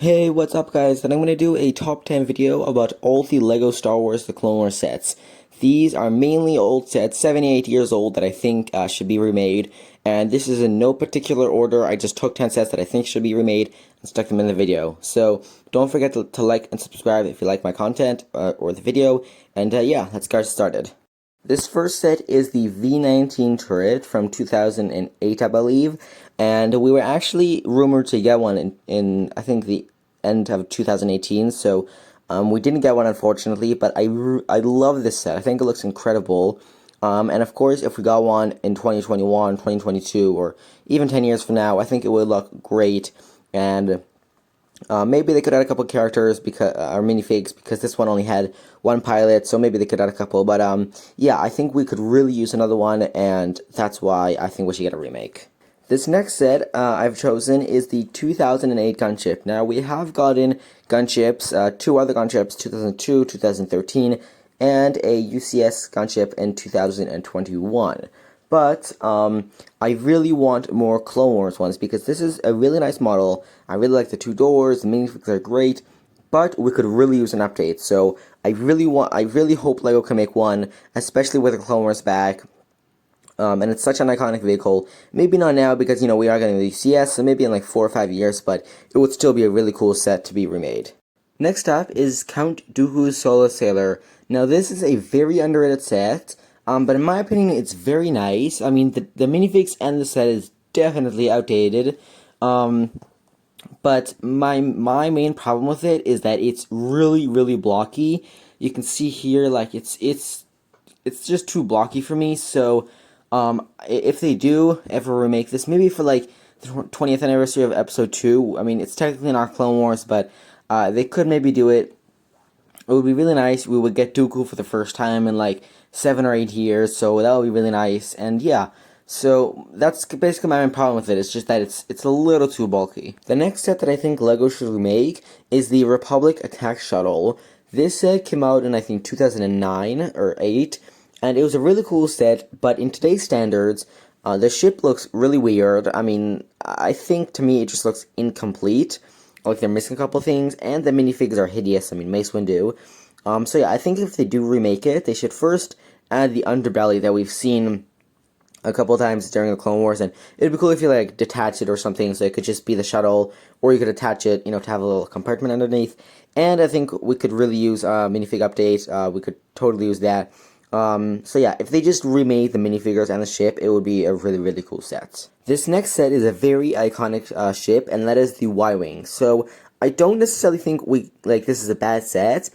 Hey, what's up guys? And I'm going to do a top 10 video about all the LEGO Star Wars The Clone Wars sets. These are mainly old sets, 78 years old, that I think should be remade. And this is in no particular order. I just took 10 sets that I think should be remade and stuck them in the video. So don't forget to like and subscribe if you like my content or the video. And yeah, let's get started. This first set is the V19 turret from 2008, I believe, and we were actually rumored to get one in I think, the end of 2018, so we didn't get one, unfortunately, but I love this set. I think it looks incredible, and of course, if we got one in 2021, 2022, or even 10 years from now, I think it would look great, and maybe they could add a couple characters because or minifigs, because this one only had one pilot, so maybe they could add a couple. But yeah, I think we could really use another one, and that's why I think we should get a remake. This next set I've chosen is the 2008 gunship. Now we have gotten gunships, two other gunships, 2002, 2013, and a UCS gunship in 2021. But I really want more Clone Wars ones because this is a really nice model. I really like the two doors, the minifigs are great, but we could really use an update. So I really hope LEGO can make one, especially with the Clone Wars back. And it's such an iconic vehicle. Maybe not now because, you know, we are getting the UCS, so maybe in like 4 or 5 years, but it would still be a really cool set to be remade. Next up is Count Dooku's Solo Sailor. Now this is a very underrated set. But in my opinion, it's very nice. I mean, the minifigs and the set is definitely outdated. But my main problem with it is that it's really blocky. You can see here, like, it's just too blocky for me. So, if they do ever remake this, maybe for like the 20th anniversary of Episode 2, I mean, it's technically not Clone Wars, but they could maybe do it. It would be really nice. We would get Dooku for the first time in like 7 or 8 years, so that would be really nice. And yeah, so that's basically my main problem with it. It's just that it's a little too bulky. The next set that I think LEGO should remake is the Republic Attack Shuttle. This set came out in I think 2009 or 8, and it was a really cool set. But in today's standards, the ship looks really weird. I mean, I think to me it just looks incomplete. Like they're missing a couple things, and the minifigs are hideous. I mean, Mace Windu. So yeah, I think if they do remake it, they should first add the underbelly that we've seen a couple times during the Clone Wars, and it'd be cool if you like detach it or something, so it could just be the shuttle, or you could attach it, you know, to have a little compartment underneath. And I think we could really use a minifig update. We could totally use that. So yeah, if they just remade the minifigures and the ship, it would be a really cool set. This next set is a very iconic ship, and that is the ywing. So I don't necessarily think this is a bad set.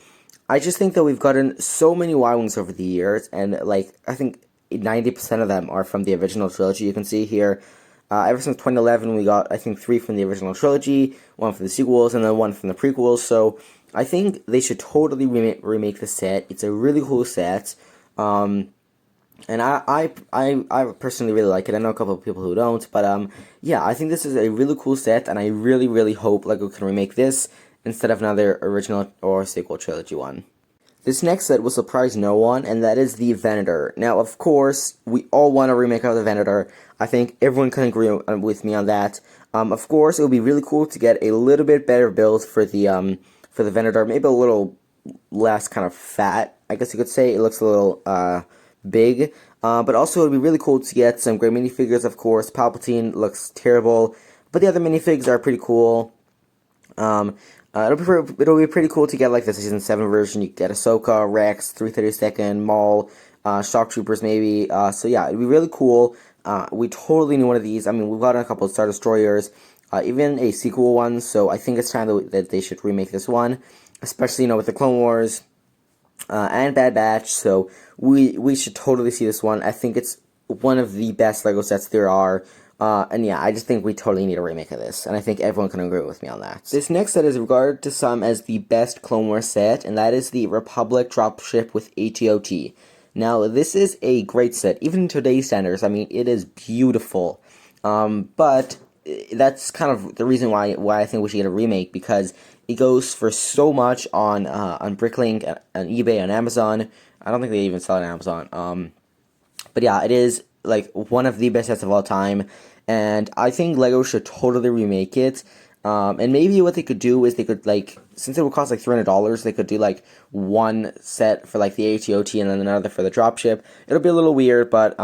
I just think that we've gotten so many ywings over the years, and like I think 90% of them are from the original trilogy. You can see here, ever since 2011, we got I think 3 from the original trilogy, 1 from the sequels, and then 1 from the prequels. So I think they should totally remake the set. It's a really cool set. And I personally really like it. I know a couple of people who don't, but yeah, I think this is a really cool set, and I really hope LEGO can remake this instead of another original or sequel trilogy one. This next set will surprise no one, and that is the Venator. Now, of course, we all want a remake of the Venator. I think everyone can agree with me on that. Of course, it would be really cool to get a little bit better build for the Venator, maybe a little less kind of fat, I guess you could say. It looks a little big, but also it would be really cool to get some great minifigures. Of course, Palpatine looks terrible, but the other minifigs are pretty cool. It'll be pretty cool to get like the Season 7 version. You get Ahsoka, Rex, 332nd, Maul, Shock Troopers maybe. So yeah, it'd be really cool. We totally need one of these. I mean, we've gotten a couple of Star Destroyers, even a sequel one, so I think it's time that they should remake this one, especially, you know, with the Clone Wars and Bad Batch. So we should totally see this one. I think it's one of the best LEGO sets there are. And yeah, I just think we totally need a remake of this, and I think everyone can agree with me on that. This next set is regarded to some as the best Clone Wars set, and that is the Republic dropship with AT-OT. Now, this is a great set, even in today's standards. I mean, it is beautiful, but that's kind of the reason why I think we should get a remake, because it goes for so much on Bricklink, on eBay, on Amazon. I don't think they even sell it on Amazon. But yeah, it is like one of the best sets of all time, and I think LEGO should totally remake it. And maybe what they could do is they could, like, since it would cost like $300, they could do like one set for like the ATOT and then another for the dropship. It'll be a little weird, but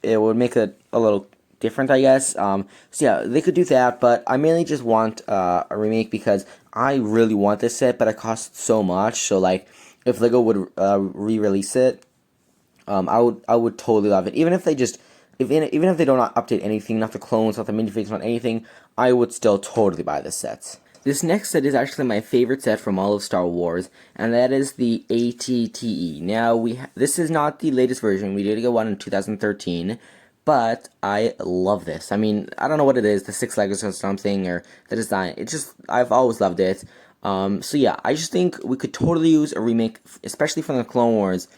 it would make it a little different, I guess. So yeah, they could do that, but I mainly just want a remake because I really want this set, but it costs so much. So like, if Lego would re-release it, I would totally love it. Even if they just even if they don't update anything, not the clones, not the minifigs, not anything, I would still totally buy this set. This next set is actually my favorite set from all of Star Wars, and that is the ATTE. Now, this is not the latest version. We did get one in 2013, but I love this. I mean, I don't know what it is, the 6 Legos or something, or the design. It's just, I've always loved it. So yeah, I just think we could totally use a remake, especially from the Clone Wars.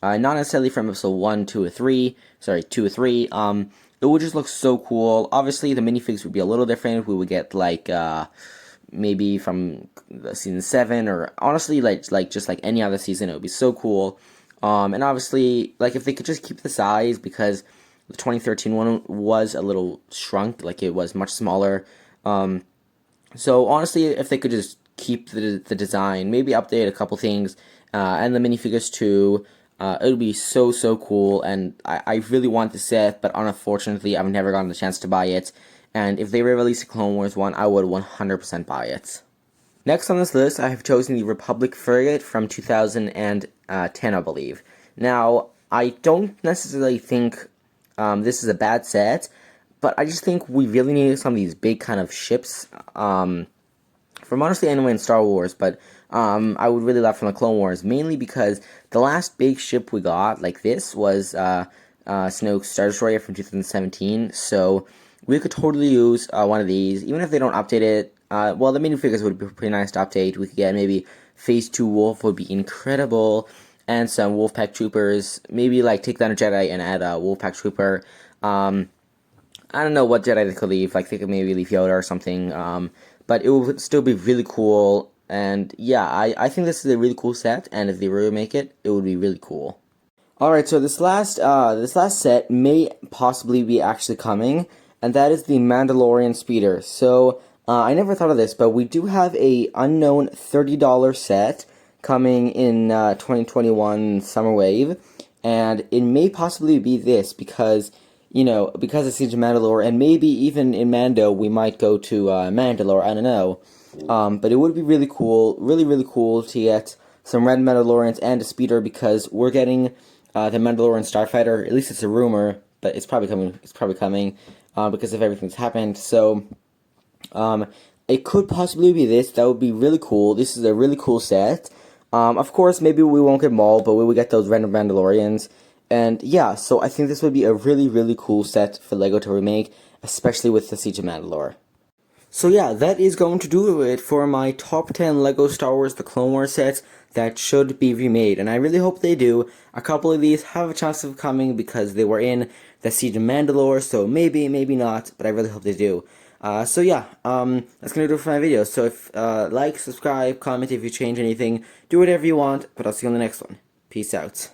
Not necessarily from episode 1, 2, or 3. Sorry, 2 or 3. It would just look so cool. Obviously, the minifigs would be a little different. We would get, like, maybe from season 7, or honestly, like just like any other season. It would be so cool. And obviously, like, if they could just keep the size, because the 2013 one was a little shrunk. Like, it was much smaller. So, honestly, if they could just keep the design, maybe update a couple things, and the minifigures too, it would be so cool, and I really want the set, but unfortunately I've never gotten the chance to buy it, and if they re-release a Clone Wars one, I would 100% buy it. Next on this list, I have chosen the Republic Frigate from 2010, I believe. Now, I don't necessarily think this is a bad set, but I just think we really need some of these big kind of ships, from honestly anyone in Star Wars, but I would really love from the Clone Wars, mainly because the last big ship we got, like this, was Snoke's Star Destroyer from 2017, so we could totally use one of these, even if they don't update it. Well, the minifigures would be pretty nice to update. We could get maybe Phase 2 Wolf would be incredible, and some Wolfpack Troopers, maybe like take down a Jedi and add a Wolfpack Trooper. I don't know what Jedi they could leave, like they could maybe leave Yoda or something, but it would still be really cool. And yeah, I think this is a really cool set, and if they remake it, it would be really cool. Alright, so this last set may possibly be actually coming, and that is the Mandalorian Speeder. So, I never thought of this, but we do have a unknown $30 set coming in 2021 Summer Wave, and it may possibly be this, because, you know, because of Siege of Mandalore, and maybe even in Mando, we might go to Mandalore, I don't know. But it would be really cool, really cool to get some red Mandalorians and a speeder, because we're getting the Mandalorian Starfighter. At least it's a rumor, but it's probably coming. It's probably coming because of everything that's happened. So it could possibly be this. That would be really cool. This is a really cool set. Of course, maybe we won't get them all, but we will get those random Mandalorians. And yeah, so I think this would be a really cool set for LEGO to remake, especially with the Siege of Mandalore. So yeah, that is going to do it for my top 10 LEGO Star Wars The Clone Wars sets that should be remade, and I really hope they do. A couple of these have a chance of coming because they were in the Siege of Mandalore, so maybe not, but I really hope they do. So yeah, that's gonna do it for my video. So if, like, subscribe, comment if you change anything, do whatever you want, but I'll see you on the next one. Peace out.